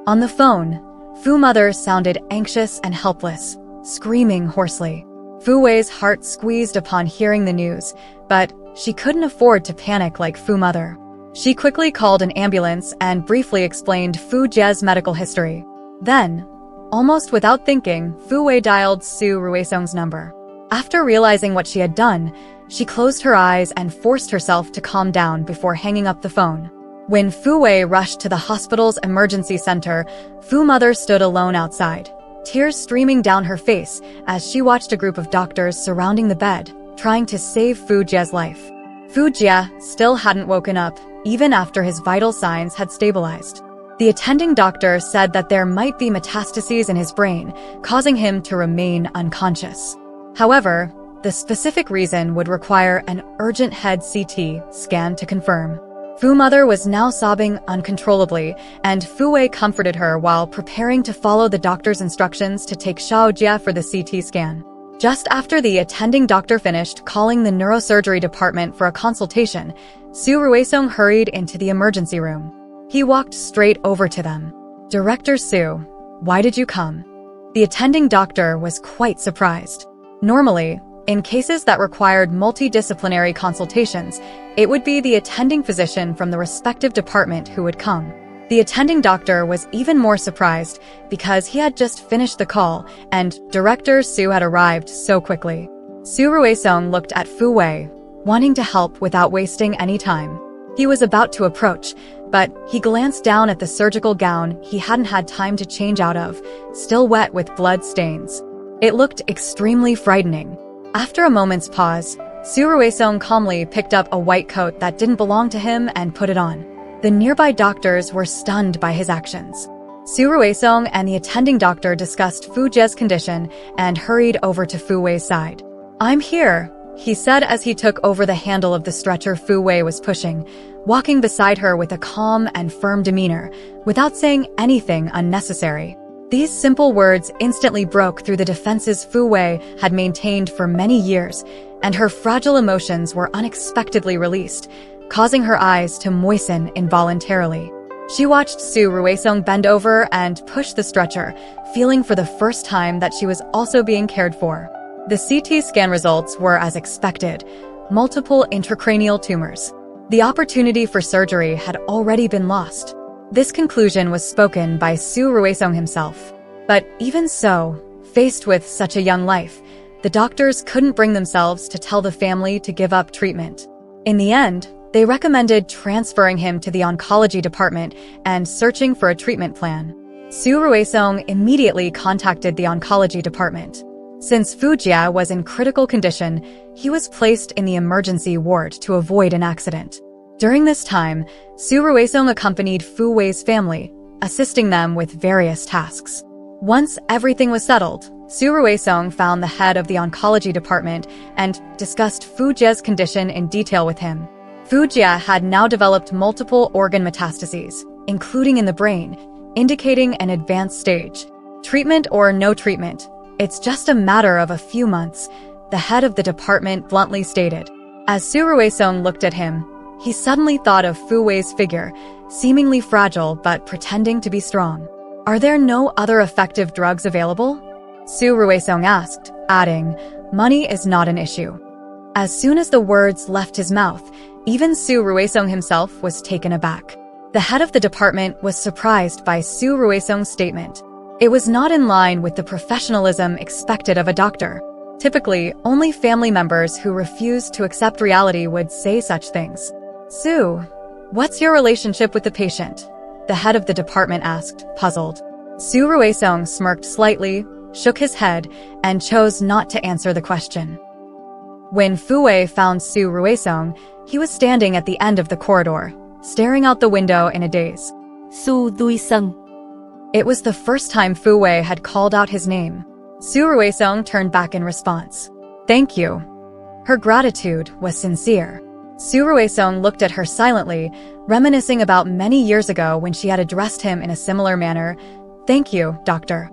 [SPEAKER 1] On the phone, Fu Mother sounded anxious and helpless, screaming hoarsely. Fu Wei's heart squeezed upon hearing the news, but she couldn't afford to panic like Fu Mother. She quickly called an ambulance and briefly explained Fu Jie's medical history. Then, almost without thinking, Fu Wei dialed Su Ruisong's number. After realizing what she had done, she closed her eyes and forced herself to calm down before hanging up the phone. When Fu Wei rushed to the hospital's emergency center, Fu Mother stood alone outside, tears streaming down her face as she watched a group of doctors surrounding the bed, trying to save Fu Jie's life. Fu Jie still hadn't woken up, even after his vital signs had stabilized. The attending doctor said that there might be metastases in his brain, causing him to remain unconscious. However, the specific reason would require an urgent head CT scan to confirm. Fu Mother was now sobbing uncontrollably, and Fu Wei comforted her while preparing to follow the doctor's instructions to take Xiao Jie for the CT scan. Just after the attending doctor finished calling the neurosurgery department for a consultation, Su Ruisong hurried into the emergency room. He walked straight over to them. "Director Su, why did you come?" The attending doctor was quite surprised. Normally, in cases that required multidisciplinary consultations, it would be the attending physician from the respective department who would come. The attending doctor was even more surprised because he had just finished the call and Director Su had arrived so quickly. Su Ruisong looked at Fu Wei, wanting to help without wasting any time. He was about to approach, but he glanced down at the surgical gown he hadn't had time to change out of, still wet with blood stains. It looked extremely frightening. After a moment's pause, Su Ruisong calmly picked up a white coat that didn't belong to him and put it on. The nearby doctors were stunned by his actions. Su Ruisong and the attending doctor discussed Fu Jie's condition and hurried over to Fu Wei's side. "I'm here," he said as he took over the handle of the stretcher Fu Wei was pushing, walking beside her with a calm and firm demeanor, without saying anything unnecessary. These simple words instantly broke through the defenses Fu Wei had maintained for many years, and her fragile emotions were unexpectedly released, causing her eyes to moisten involuntarily. She watched Su Ruisong bend over and push the stretcher, feeling for the first time that she was also being cared for. The CT scan results were as expected: multiple intracranial tumors. The opportunity for surgery had already been lost. This conclusion was spoken by Su Ruisong himself. But even so, faced with such a young life, the doctors couldn't bring themselves to tell the family to give up treatment. In the end, they recommended transferring him to the oncology department and searching for a treatment plan. Su Ruisong immediately contacted the oncology department. Since Fu Jie was in critical condition, he was placed in the emergency ward to avoid an accident. During this time, Su Ruisong accompanied Fu Wei's family, assisting them with various tasks. Once everything was settled, Su Ruisong found the head of the oncology department and discussed Fu Jie's condition in detail with him. Fu Jie had now developed multiple organ metastases, including in the brain, indicating an advanced stage. Treatment or no treatment, it's just a matter of a few months, the head of the department bluntly stated. As Su Ruisong looked at him, he suddenly thought of Fu Wei's figure, seemingly fragile but pretending to be strong. "Are there no other effective drugs available?" Su Ruisong asked, adding, "Money is not an issue." As soon as the words left his mouth, even Su Ruisong himself was taken aback. The head of the department was surprised by Su Ruisong's statement. It was not in line with the professionalism expected of a doctor. Typically, only family members who refused to accept reality would say such things. "Su, what's your relationship with the patient?" the head of the department asked, puzzled. Su Ruisong smirked slightly, shook his head, and chose not to answer the question. When Fu Wei found Su Ruisong, he was standing at the end of the corridor, staring out the window in a daze.
[SPEAKER 2] Su Ruisong.
[SPEAKER 1] It was the first time Fu Wei had called out his name. Su Ruisong turned back in response. "Thank you." Her gratitude was sincere. Su Ruisong looked at her silently, reminiscing about many years ago when she had addressed him in a similar manner. "Thank you, doctor."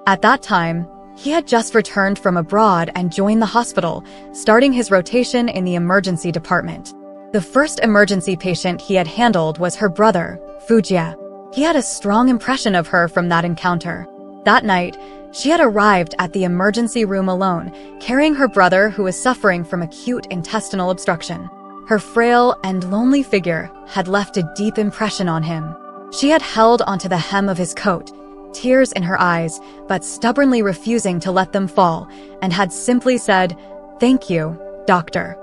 [SPEAKER 1] At that time, he had just returned from abroad and joined the hospital, starting his rotation in the emergency department. The first emergency patient he had handled was her brother, Fu Jie. He had a strong impression of her from that encounter. That night, she had arrived at the emergency room alone, carrying her brother who was suffering from acute intestinal obstruction. Her frail and lonely figure had left a deep impression on him. She had held onto the hem of his coat, tears in her eyes, but stubbornly refusing to let them fall, and had simply said, "Thank you, doctor."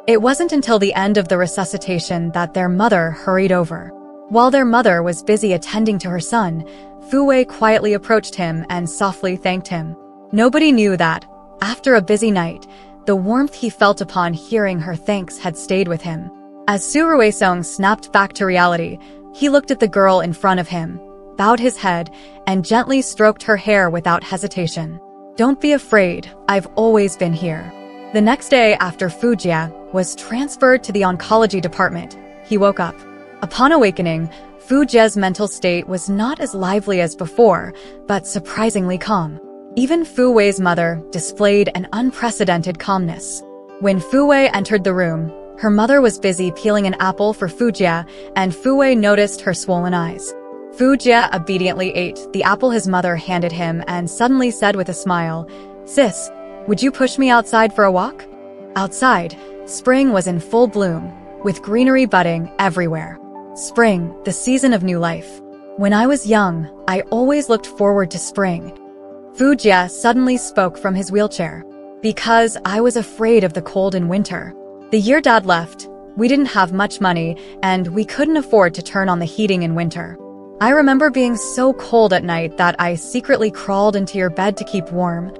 [SPEAKER 1] It wasn't until the end of the resuscitation that their mother hurried over. While their mother was busy attending to her son, Fu Wei quietly approached him and softly thanked him. Nobody knew that, after a busy night, the warmth he felt upon hearing her thanks had stayed with him. As Su Ruisong snapped back to reality, he looked at the girl in front of him, bowed his head, and gently stroked her hair without hesitation. "Don't be afraid, I've always been here." The next day after Fu Jie was transferred to the oncology department, he woke up. Upon awakening, Fu Jie's mental state was not as lively as before, but surprisingly calm. Even Fu Wei's mother displayed an unprecedented calmness. When Fu Wei entered the room, her mother was busy peeling an apple for Fu Jie, and Fu Wei noticed her swollen eyes. Fu Jie obediently ate the apple his mother handed him and suddenly said with a smile, "Sis, would you push me outside for a walk?" Outside, spring was in full bloom, with greenery budding everywhere. Spring, the season of new life. When I was young, I always looked forward to spring. Fu Jie suddenly spoke from his wheelchair. "Because I was afraid of the cold in winter. The year Dad left, We didn't have much money, and we couldn't afford to turn on the heating in winter. I remember being so cold at night that I secretly crawled into your bed to keep warm.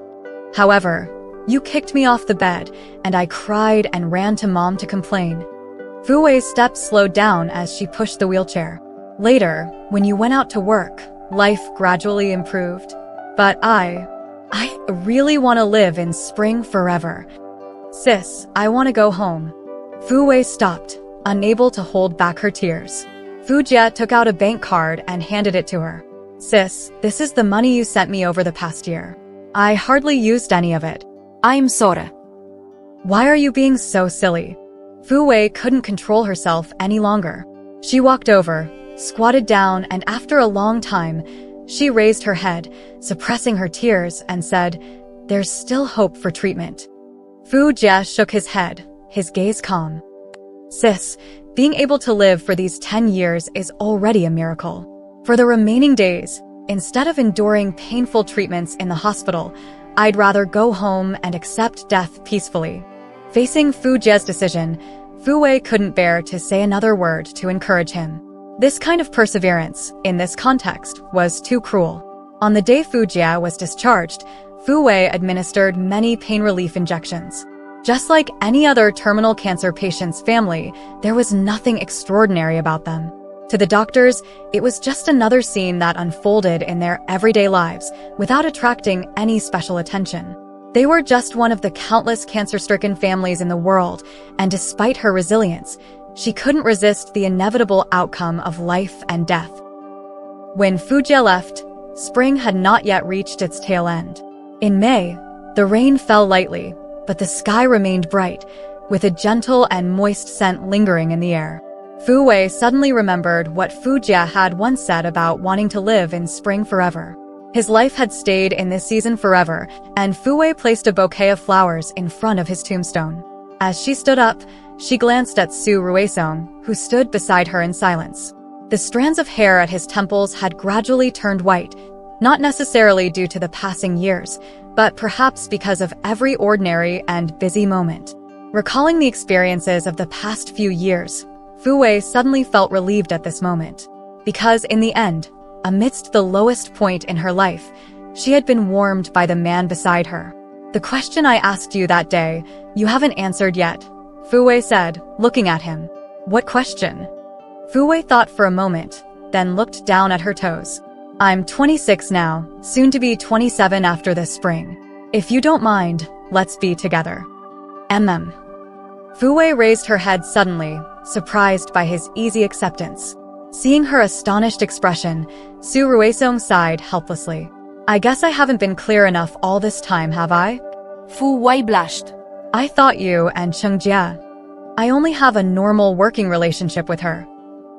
[SPEAKER 1] However, you kicked me off the bed, and I cried and ran to Mom to complain. Fu Wei's steps slowed down as she pushed the wheelchair. Later, when you went out to work, life gradually improved. But I really want to live in spring forever. Sis, I want to go home. Fu Wei stopped, unable to hold back her tears. Fu Jie took out a bank card and handed it to her. Sis, this is the money you sent me over the past year. I hardly used any of it.
[SPEAKER 2] I'm sorry.
[SPEAKER 1] Why are you being so silly? Fu Wei couldn't control herself any longer. She walked over, squatted down, and after a long time, she raised her head, suppressing her tears, and said, "There's still hope for treatment." Fu Jie shook his head, his gaze calm. Sis, being able to live for these 10 years is already a miracle. For the remaining days, instead of enduring painful treatments in the hospital, I'd rather go home and accept death peacefully. Facing Fu Jie's decision, Fu Wei couldn't bear to say another word to encourage him. This kind of perseverance, in this context, was too cruel. On the day Fu Jie was discharged, Fu Wei administered many pain relief injections. Just like any other terminal cancer patient's family, there was nothing extraordinary about them. To the doctors, it was just another scene that unfolded in their everyday lives without attracting any special attention. They were just one of the countless cancer-stricken families in the world, and despite her resilience, she couldn't resist the inevitable outcome of life and death. When Fu Jie left, spring had not yet reached its tail end. In May, the rain fell lightly, but the sky remained bright, with a gentle and moist scent lingering in the air. Fu Wei suddenly remembered what Fu Jie had once said about wanting to live in spring forever. His life had stayed in this season forever, and Fu Wei placed a bouquet of flowers in front of his tombstone. As she stood up, she glanced at Su Ruisong, who stood beside her in silence. The strands of hair at his temples had gradually turned white, not necessarily due to the passing years, but perhaps because of every ordinary and busy moment. Recalling the experiences of the past few years, Fu Wei suddenly felt relieved at this moment. Because in the end, amidst the lowest point in her life, she had been warmed by the man beside her. The question I asked you that day, you haven't answered yet, Fu Wei said, looking at him. What question? Fu Wei thought for a moment, then looked down at her toes. I'm 26 now, soon to be 27 after this spring. If you don't mind, let's be together. Fu Wei raised her head suddenly, surprised by his easy acceptance. Seeing her astonished expression, Su Ruisong sighed helplessly. I guess I haven't been clear enough all this time, have I?
[SPEAKER 2] Fu Wei blushed.
[SPEAKER 1] I thought you and Chong Jie. I only have a normal working relationship with her.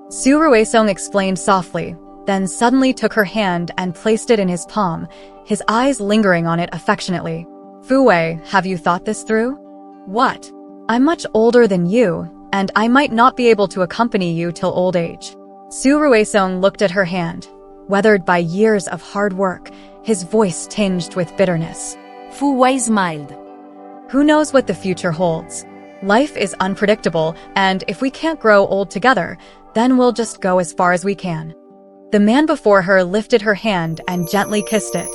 [SPEAKER 1] Su Ruisong explained softly, then suddenly took her hand and placed it in his palm, his eyes lingering on it affectionately. Fu Wei, have you thought this through? What? I'm much older than you, and I might not be able to accompany you till old age. Su Ruisong looked at her hand, weathered by years of hard work, his voice tinged with bitterness.
[SPEAKER 2] Fu Wei smiled.
[SPEAKER 1] Who knows what the future holds? Life is unpredictable, and if we can't grow old together, then we'll just go as far as we can. The man before her lifted her hand and gently kissed it.